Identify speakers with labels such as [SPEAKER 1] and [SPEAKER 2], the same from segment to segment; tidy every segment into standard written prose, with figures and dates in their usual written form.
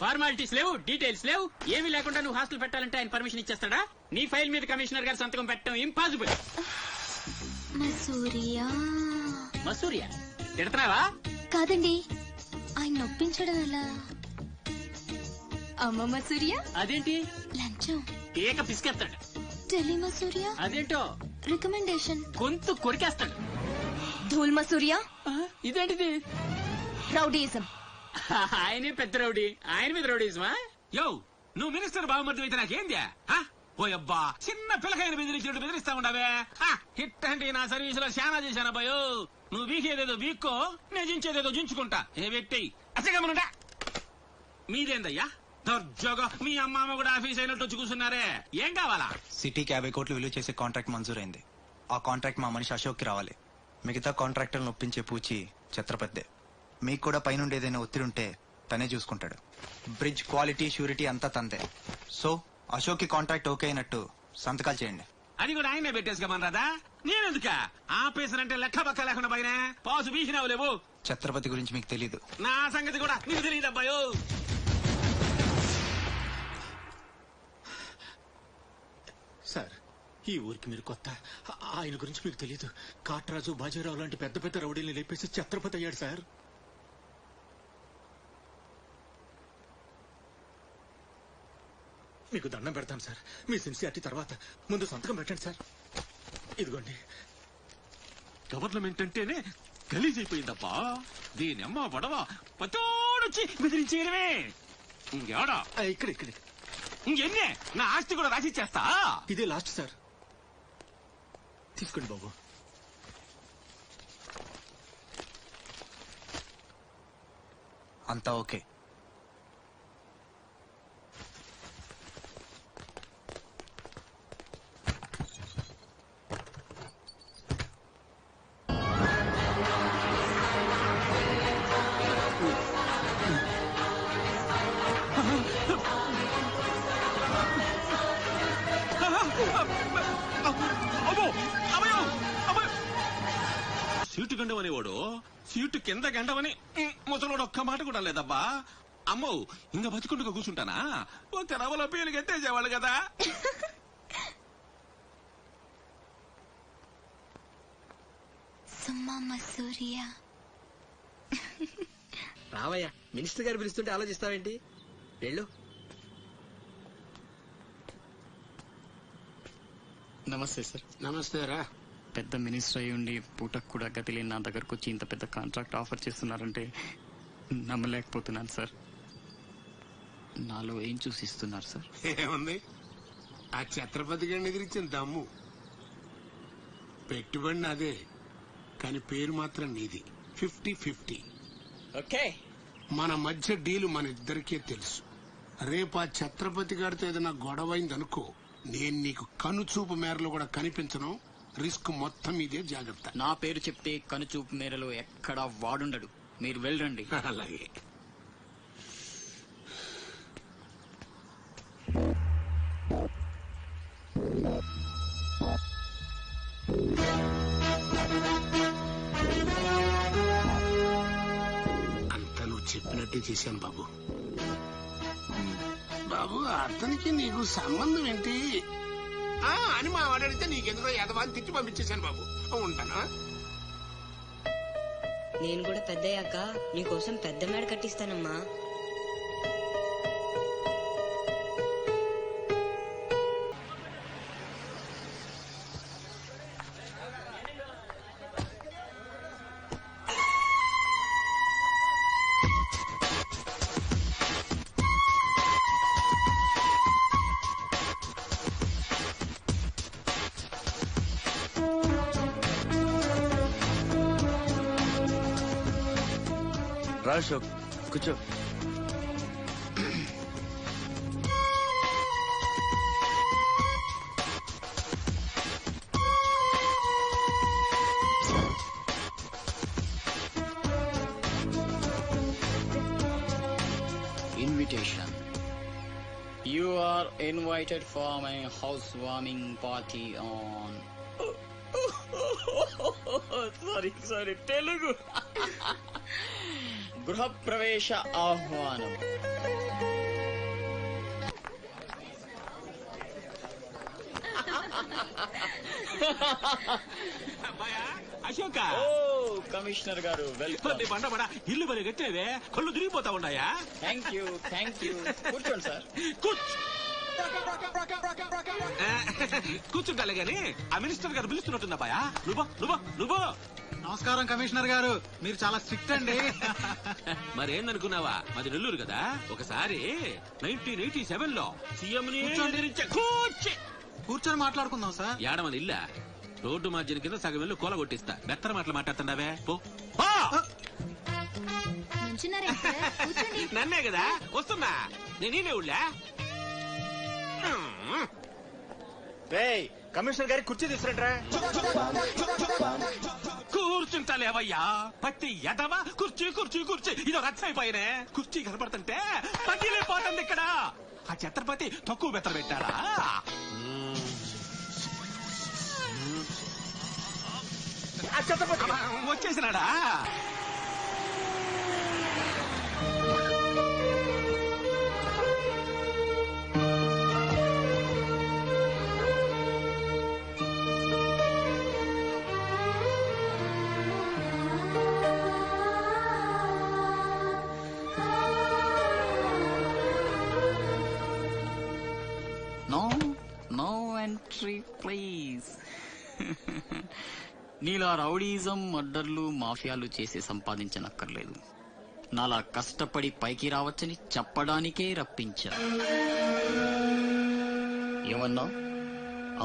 [SPEAKER 1] Formalities లేవు, details లేవు, ఏమీ లేకుండా నువ్వు హాస్టల్ పెట్టాలంటే ఆయన పర్మిషన్ ఇచ్చేస్తాడా? నీ ఫైల్ మీద కమిషనర్ గారు సంతకం పెట్టడం ఇంపాసిబుల్. మసూరియా తిడతావా?
[SPEAKER 2] కాదండి, ఆయన నొప్పించడం ఎలా? అమ్మ మసూరియా అదేంటి? లంచం
[SPEAKER 1] ఏక పిసికేస్తాడు.
[SPEAKER 2] ఢిల్లీ మసూరియా అదేంటో రికమెండేషన్
[SPEAKER 1] గొంతు కొరికేస్తాడు.
[SPEAKER 2] ధూల్ మసూరియా
[SPEAKER 1] ఇదేంటిది?
[SPEAKER 2] రౌడీయిజం.
[SPEAKER 1] ఆయనే పెద్ద రౌడీ, ఆయన మీద రౌడీజమా?
[SPEAKER 3] యో, నువ్వు మినిస్టర్ బావమర్ది అయితే నాకేంది? పోయబ్బా, చిన్న పిల్లకాయని బెదిరించినట్టు బెదిరిస్తా ఉండవే. హిట్ అంటే నా సర్వీస్ లో శానా చేశానబ్బాయో. నువ్వు వీకేదేదో వీక్కో, నేను జించేదేదో జించుకుంటా. ఏ వ్యక్తి అసగమనుండా మీదేందయ్యా దర్జోగా? మీ అమ్మ కూడా ఆఫీస్ అయినట్టు వచ్చి కూర్చున్నారే, ఏం కావాలా?
[SPEAKER 4] సిటీకి 50 కోట్లు విలువ చేసే కాంట్రాక్ట్ మంజూరైంది. ఆ కాంట్రాక్ట్ మా మనిషి అశోక్ కి రావాలి. మిగతా కాంట్రాక్టర్లను ఒప్పించే పూచి ఛత్రపతిదే. మీకు కూడా పైనుండి ఏదైనా ఒత్తిడి ఉంటే తనే చూసుకుంటాడు. బ్రిడ్జ్ క్వాలిటీ షూరిటీ అంతా తందే. సో అశోక్ కి కాంట్రాక్ట్ ఓకే అయినట్టు సంతకాలు చేయండి.
[SPEAKER 3] అది కూడా ఆయనే పెట్టేసుకోమన్నారా? నేనెందుక ఆపేసానంటే లెక్క పక్క లేకుండా పైన పాసు బీసినావు లేవు.
[SPEAKER 4] ఛత్రపతి గురించి మీకు తెలీదు.
[SPEAKER 3] నా సంగతి కూడా నీకు తెలియదు అబ్బాయో.
[SPEAKER 5] సార్, ఈ ఊరికి మీరు కొత్త, ఆయన గురించి మీకు తెలీదు. కాట్రాజు, బాజీరావు లాంటి పెద్ద పెద్ద రౌడీల్ని లేపేసి ఛత్రపతి అయ్యాడు సార్. మీకు దండం పెడతాను సార్, మీ సిన్సియారిటీ తర్వాత. ముందు సంతకం పెట్టండి సార్. ఇదిగోండి.
[SPEAKER 3] గవర్నమెంట్ అంటేనే గలీజ్ అయిపోయిందబ్బా. దీనమ్మ పడవ పతోడొచ్చి బెదిరించేయడమే. ఇంకేడా
[SPEAKER 5] ఇక్కడ ఇక్కడ
[SPEAKER 3] ఇంకెన్నే నా ఆస్తి కూడా రాసిచ్చేస్తా.
[SPEAKER 5] ఇదే లాస్ట్ సార్, తీసుకోండి బాబు.
[SPEAKER 4] అంతా ఓకే.
[SPEAKER 3] సీటు గండవనేవాడు సీటు కింద గండవని ముసలోడు ఒక్క మాట కూడా లేదబ్బా. అమ్మో, ఇంకా బతికుంటుగా కూర్చుంటానా? ఒక రవలో పేలు గెట్టేసేవాళ్ళు కదా.
[SPEAKER 1] రావయ్యా, మినిస్టర్ గారు పిలుస్తుంటే ఆలోచిస్తావేంటి? వెళ్ళు.
[SPEAKER 6] నమస్తే సార్.
[SPEAKER 1] నమస్తే రా.
[SPEAKER 6] పెద్ద మినిస్టర్ అయి ఉండి పూటకు కూడా గతి లేని నా దగ్గరకు వచ్చి ఇంత పెద్ద కాంట్రాక్ట్ ఆఫర్ చేస్తున్నారంటే నమ్మలేకపోతున్నాను సార్. నాలో ఏం చూసి ఇస్తున్నారు సార్?
[SPEAKER 7] ఏముంది, ఆ ఛత్రపతి గారిని ఎదిరించిన దమ్ము. పెట్టుబడి అదే, కానీ పేరు మాత్రం నీది. 50-50.
[SPEAKER 1] ఓకే,
[SPEAKER 7] మన మధ్య డీలు మన ఇద్దరికే తెలుసు. రేపు ఆ ఛత్రపతి గారితో ఏదైనా గొడవైందనుకో, నేను నీకు కనుచూపు మేరలో కూడా కనిపించను. రిస్క్ మొత్తం ఇదే, జాగ్రత్త.
[SPEAKER 6] నా పేరు చెప్తే కనుచూపు మేరలో ఎక్కడా వాడుండడు. మీరు వెళ్ళండి.
[SPEAKER 7] అలాగే. అంతా నువ్వు చెప్పినట్టే చేశాను బాబు. బాబు, అతనికి నీకు సంబంధం ఏంటి అని మా వాడితే నీకెందుకో యదవాన్ని తిట్టి పంపించేశాను బాబు. ఉంటానా?
[SPEAKER 8] నేను కూడా పెద్దయ్యాక నీకోసం పెద్ద మేడ కట్టిస్తానమ్మా.
[SPEAKER 4] రా అశోక్, కూర్చో.
[SPEAKER 6] Invitation. You are invited for my housewarming party on... Sorry, Telugu. గృహ ప్రవేశ ఆహ్వానం.
[SPEAKER 3] అశోక
[SPEAKER 6] కమిషనర్ గారు
[SPEAKER 3] బండ ఇల్లు మరి గట్టేవే కళ్ళు తిరిగిపోతా ఉన్నాయా?
[SPEAKER 6] థ్యాంక్ యూ కూర్చోండి సార్.
[SPEAKER 3] కూర్చుంటాలే గాని ఆ మినిస్టర్ గారు పిలుస్తున్నట్టుందా బాయా? నువ్వు
[SPEAKER 4] నమస్కారం కమిషనర్ గారు, మీరు చాలా స్ట్రిక్ట్ అండి.
[SPEAKER 3] మరేందనుకున్నావా, మాది నెల్లూరు కదా. ఒకసారి 1987 లో సీఎం
[SPEAKER 4] కూర్చొని మాట్లాడుకుందాం సార్.
[SPEAKER 3] ఏడమని ఇల్లా రోడ్డు మార్జిన్ కింద సగం ఇల్లు కూలగొట్టిస్తా. బెత్తర మాటలు మాట్లాడుతున్నావే పో. నన్నే కదా వస్తున్నా నేనే ఉళ్ళా.
[SPEAKER 4] కమిషనర్ గారి కుర్చీ తీసుకురంట్రా.
[SPEAKER 3] కూర్చుంటాలేవయ్యా పట్టి ఎదవా. కుర్చీ ఇదో రచ్చైపోయినే. కుర్చీ కనపడుతుంటే పట్టిలేపోతుంది ఇక్కడ. ఆ ఛత్రపతి తక్కువ బెత్తర పెట్టాడా? వచ్చేసినాడా?
[SPEAKER 6] No entry please. నీలా రౌడీజం, మర్డర్లు, మాఫియాలు చేసి సంపాదించనక్కర్లేదు. నాలా కష్టపడి పైకి రావచ్చని చెప్పడానికే రప్పించా. ఏమన్నా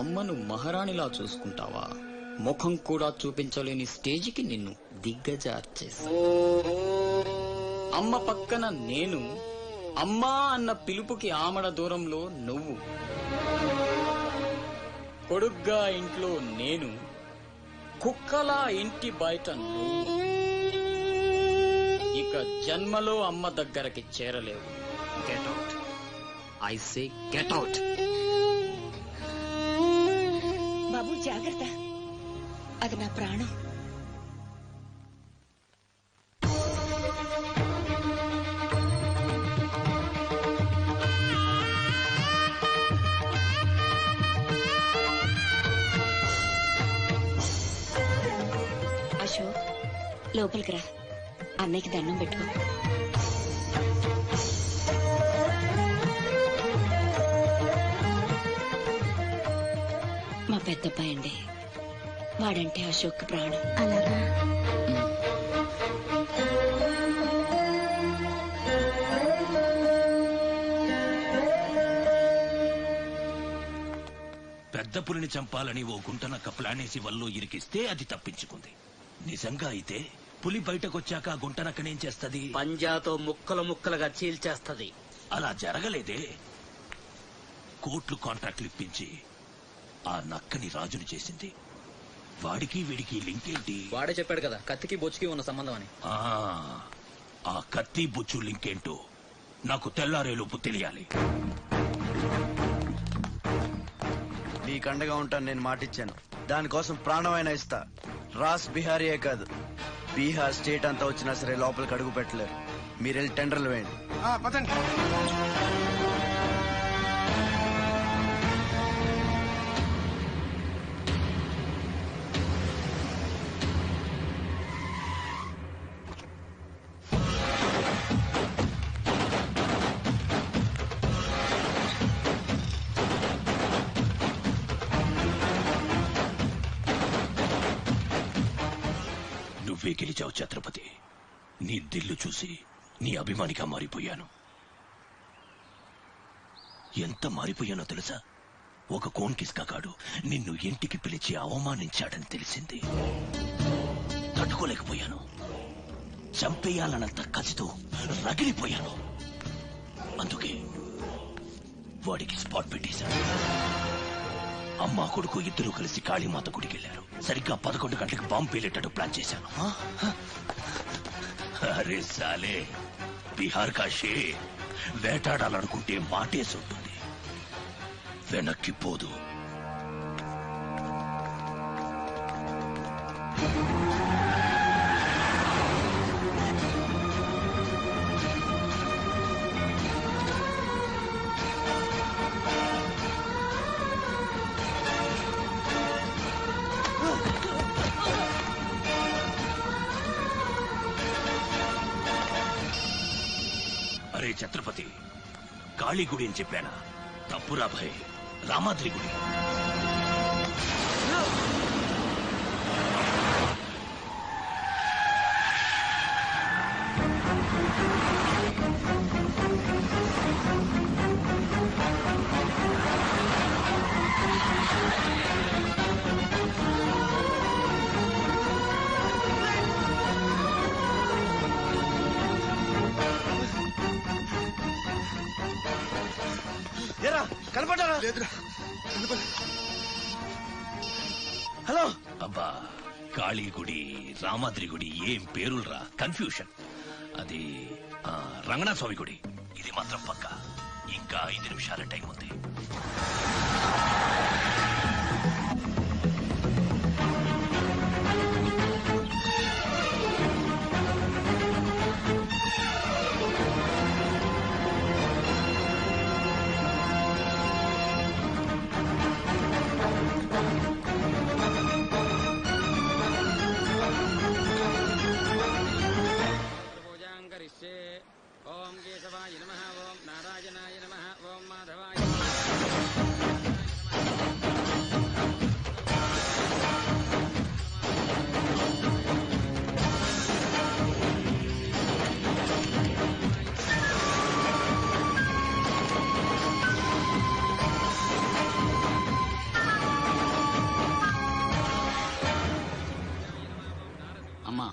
[SPEAKER 6] అమ్మను మహారాణిలా చూసుకుంటావా? ముఖం కూడా చూపించలేని స్టేజికి నిన్ను దిగ్గజార్చేసా. అమ్మ పక్కన నేను, అమ్మా అన్న పిలుపుకి ఆమడ దూరంలో నువ్వు, కొడుగ్గా ఇంట్లో నేను, కుక్కలా ఇంటి బయట నువ్వు. ఇక జన్మలో అమ్మ దగ్గరకి చేరలేవు. Get out, I say get out.
[SPEAKER 2] బాబు జాగ్రత్త, అది నా ప్రాణం. అశోక్, లోపలికి రా. అన్నయ్యకి దండం పెట్టుకో. మా పెద్దబ్బాయి అండి, వాడంటే అశోక్ ప్రాణం. అలాగా?
[SPEAKER 3] పెద్ద పులిని చంపాలని ఓ గుంటనక్క ప్లానేసి వల్లో ఇరికిస్తే అది తప్పించుకుంది. నిజంగా అయితే పులి బయటకొచ్చాక గుంటనక్కనేం చేస్తది?
[SPEAKER 1] పంజాతో ముక్కలుగా చీల్చేస్తది.
[SPEAKER 3] అలా జరగలేదే. కోట్లు కాంట్రాక్ట్లు ఇప్పించి ఆ నక్కని రాజుని చేసింది. వాడికి వీడికి లింక్ ఏంటి?
[SPEAKER 6] వాడే చెప్పాడు కదా కత్తికి బొచ్చుకి ఉన్న సంబంధం అని.
[SPEAKER 3] ఆ కత్తి బొచ్చు లింక్ ఏంటో నాకు తెల్లారేలోపు తెలియాలి.
[SPEAKER 9] నీకు అండగా ఉంటాను, నేను మాటిచ్చాను. దానికోసం ప్రాణమైనా ఇస్తా. రాస్ బిహారీయే కాదు, బీహార్ స్టేట్ అంతా వచ్చినా సరే లోపలికి అడుగు పెట్టలేరు. మీరెళ్ళి టెండర్లు వేయండి.
[SPEAKER 3] నువ్వే గెలిచావు ఛత్రపతి. నీ దిల్లు చూసి నీ అభిమానిగా మారిపోయాను. ఎంత మారిపోయానో తెలుసా? ఒక కోన్ కిస్కాగాడు నిన్ను ఇంటికి పిలిచి అవమానించాడని తెలిసింది. తట్టుకోలేకపోయాను. చంపేయాలన్నంత కసితో రగిలిపోయాను. అందుకే వాడికి స్పాట్ పెట్టేశాను. అమ్మా కొడుకు ఇద్దరు కలిసి కాళీమాత గుడికి వెళ్లారు. సరిగ్గా 11 గంటలకు బాంబు పేలేటట్టు ప్లాన్ చేశాను. అరే సాలే, బీహార్ కా షేర్ వేటాడాలనుకుంటే మాటేసి ఉంటుంది, వెనక్కి పోదు.
[SPEAKER 10] ఒరే ఛత్రపతి, కాళీ గుడి అని చెప్పానా? తప్పురా భయ్, రామాద్రి గుడి.
[SPEAKER 9] కనపడ్డారా? హలో.
[SPEAKER 10] అబ్బా, కాళీ గుడి, రామాద్రి గుడి ఏం పేరులరా, కన్ఫ్యూషన్. అది రంగనాథ స్వామి గుడి. ఇది మాత్రం పక్క. ఇంకా 5 నిమిషాల టైం ఉంది.
[SPEAKER 1] ఓం కేశవాయ నమః, ఓం నారాయణాయ నమః, ఓం మాధవాయ
[SPEAKER 6] అమ్మా,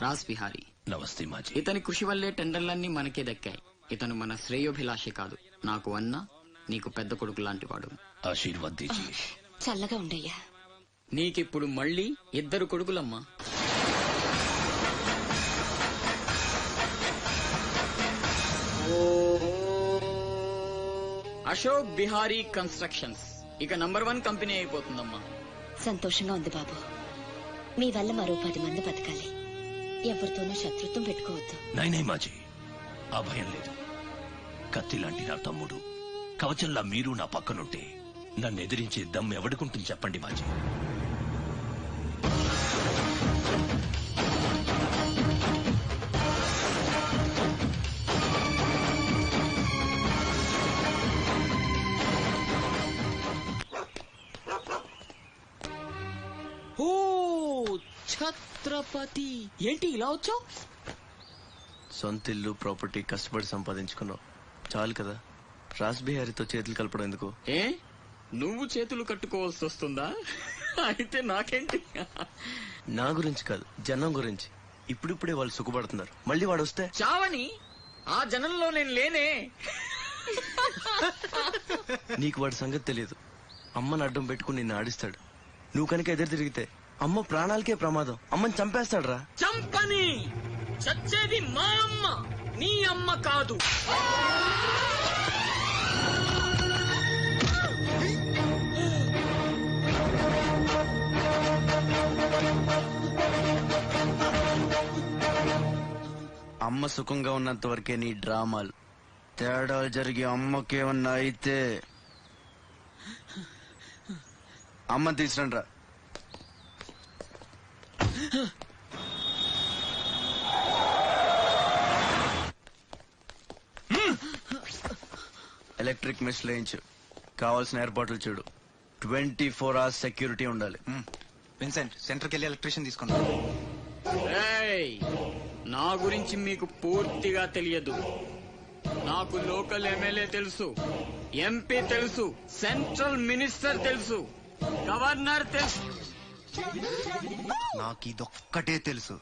[SPEAKER 6] రాజ్ బిహారీ.
[SPEAKER 10] నమస్తే మాజీ.
[SPEAKER 6] ఇతని కృషి వల్లే టెండర్లన్నీ మనకే దక్కాయి. ఇతను మన శ్రేయోభిలాషి కాదు, నాకు అన్న, నీకు పెద్ద కొడుకు లాంటివాడు.
[SPEAKER 10] ఆశీర్వాద్ దీజియే.
[SPEAKER 2] చల్లగా ఉండయ్యా.
[SPEAKER 6] నీకిప్పుడు మళ్ళీ 2 కొడుకులమ్మా. అశోక్ బిహారీ కన్స్ట్రక్షన్స్ ఇక నంబర్ 1 కంపెనీ అయిపోతుందమ్మా.
[SPEAKER 2] సంతోషంగా ఉంది బాబు. మీ వల్ల మరో 10 మంది బతకాలి. ఎవరితోనూ శత్రుత్వం పెట్టుకోవద్దు.
[SPEAKER 10] నైనై మాజీ, ఆ భయం లేదు. కత్తి లాంటి నా తమ్ముడు, కవచంలా మీరు నా పక్కనుంటే నన్ను ఎదిరించే దమ్ ఎవడుకుంటుంది చెప్పండి మాజీ.
[SPEAKER 6] ఓ ఛత్రపతి, ఏంటి ఇలా వచ్చావు?
[SPEAKER 9] సొంత ఇల్లు, ప్రాపర్టీ కష్టపడి సంపాదించుకున్నావు, చాలు కదా. రాజ్ బిహారీతో చేతులు కలపడం ఎందుకు?
[SPEAKER 6] ఏ, నువ్వు చేతులు కట్టుకోవాల్సి వస్తుందా? అయితే నాకేంటి?
[SPEAKER 9] నా గురించి కాదు, జనం గురించి. ఇప్పుడిప్పుడే వాళ్ళు సుఖపడుతున్నారు, మళ్ళీ వాడు వస్తే
[SPEAKER 6] చావని. ఆ జనంలో నేను లేనే.
[SPEAKER 9] నీకు వాడి సంగతి తెలియదు. అమ్మని అడ్డం పెట్టుకుని నిన్ను ఆడిస్తాడు. నువ్వు కనుక ఎదురు తిరిగితే అమ్మ ప్రాణాలకే ప్రమాదం. అమ్మని చంపేస్తాడు రా.
[SPEAKER 6] చంపని. చచ్చేది మా అమ్మ, నీ అమ్మ కాదు.
[SPEAKER 9] అమ్మ సుఖంగా ఉన్నంత వరకే నీ డ్రామాలు. తేడాలు జరిగి అమ్మకేమన్నా అయితే అమ్మని తీసుకురండి రా. ఎలక్ట్రిక్ మెష్ లేయించు. కావాల్సిన ఏర్పాట్లు చూడు. 24 hours సెక్యూరిటీ ఉండాలి.
[SPEAKER 4] విన్సెంట్, సెంటర్కి వెళ్ళి ఎలక్ట్రీషియన్ తీసుకున్నా.
[SPEAKER 6] ఏయ్, నా గురించి మీకు పూర్తిగా తెలియదు. నాకు లోకల్ ఎమ్మెల్యే తెలుసు, ఎంపీ తెలుసు, సెంట్రల్ మినిస్టర్ తెలుసు, గవర్నర్ తెలుసు.
[SPEAKER 4] నాకు ఇదొక్కటే తెలుసు.